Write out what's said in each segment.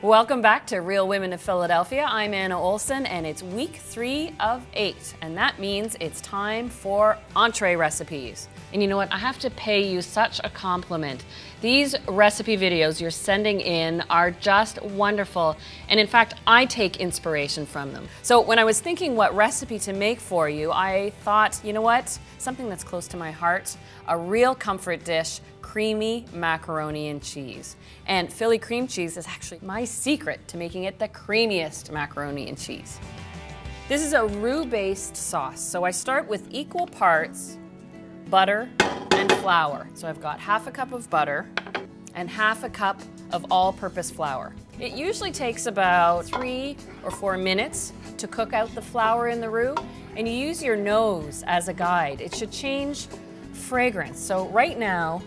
Welcome back to Real Women of Philadelphia. I'm Anna Olson and it's week 3 of 8, and that means it's time for entree recipes. And you know what? I have to pay you such a compliment. These recipe videos you're sending in are just wonderful, and in fact, I take inspiration from them. So when I was thinking what recipe to make for you, I thought, you know what? Something that's close to my heart, a real comfort dish, creamy macaroni and cheese. And Philly cream cheese is actually my secret to making it the creamiest macaroni and cheese. This is a roux-based sauce, so I start with equal parts butter and flour. So I've got half a cup of butter and half a cup of all-purpose flour. It usually takes about 3 or 4 minutes to cook out the flour in the roux, and you use your nose as a guide. It should change fragrance. So right now,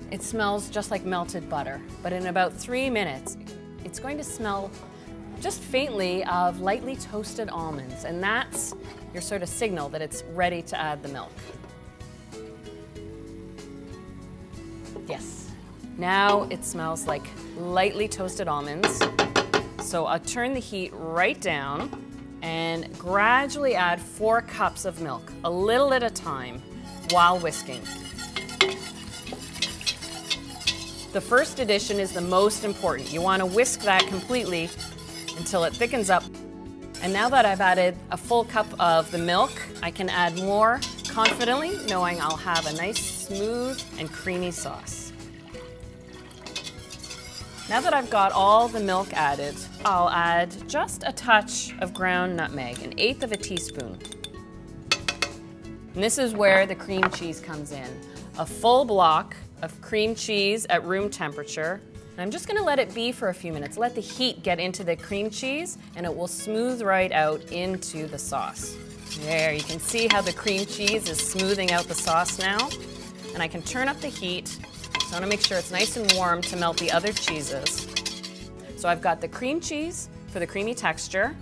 it smells just like melted butter, but in about 3 minutes, it's going to smell just faintly of lightly toasted almonds, and that's your sort of signal that it's ready to add the milk. Yes, now it smells like lightly toasted almonds. So I'll turn the heat right down and gradually add 4 cups of milk, a little at a time, while whisking. The first addition is the most important. You want to whisk that completely until it thickens up. And now that I've added a full cup of the milk, I can add more confidently, knowing I'll have a nice, smooth, and creamy sauce. Now that I've got all the milk added, I'll add just a touch of ground nutmeg, 1/8 of a teaspoon. And this is where the cream cheese comes in. A full block of cream cheese at room temperature. And I'm just gonna let it be for a few minutes. Let the heat get into the cream cheese and it will smooth right out into the sauce. There, you can see how the cream cheese is smoothing out the sauce now. And I can turn up the heat. So I wanna make sure it's nice and warm to melt the other cheeses. So I've got the cream cheese for the creamy texture.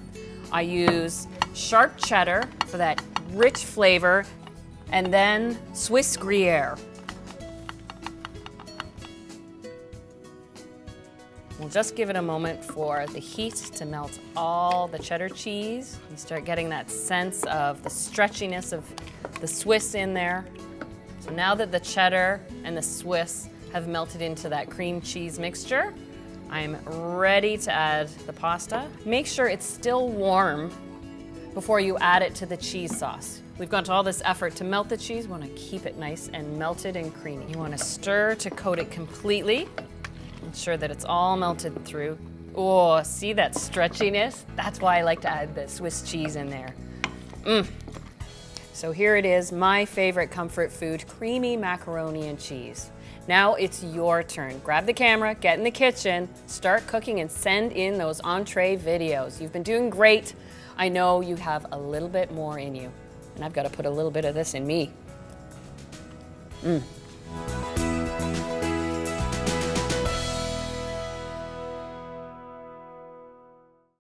I use sharp cheddar for that rich flavor, and then Swiss Gruyere. We'll just give it a moment for the heat to melt all the cheddar cheese. You start getting that sense of the stretchiness of the Swiss in there. So now that the cheddar and the Swiss have melted into that cream cheese mixture, I'm ready to add the pasta. Make sure it's still warm before you add it to the cheese sauce. We've gone to all this effort to melt the cheese. We want to keep it nice and melted and creamy. You want to stir to coat it completely. Ensure that it's all melted through. Oh, see that stretchiness? That's why I like to add the Swiss cheese in there. So here it is, my favorite comfort food, creamy macaroni and cheese. Now it's your turn. Grab the camera, get in the kitchen, start cooking, and send in those entree videos. You've been doing great. I know you have a little bit more in you, and I've got to put a little bit of this in me.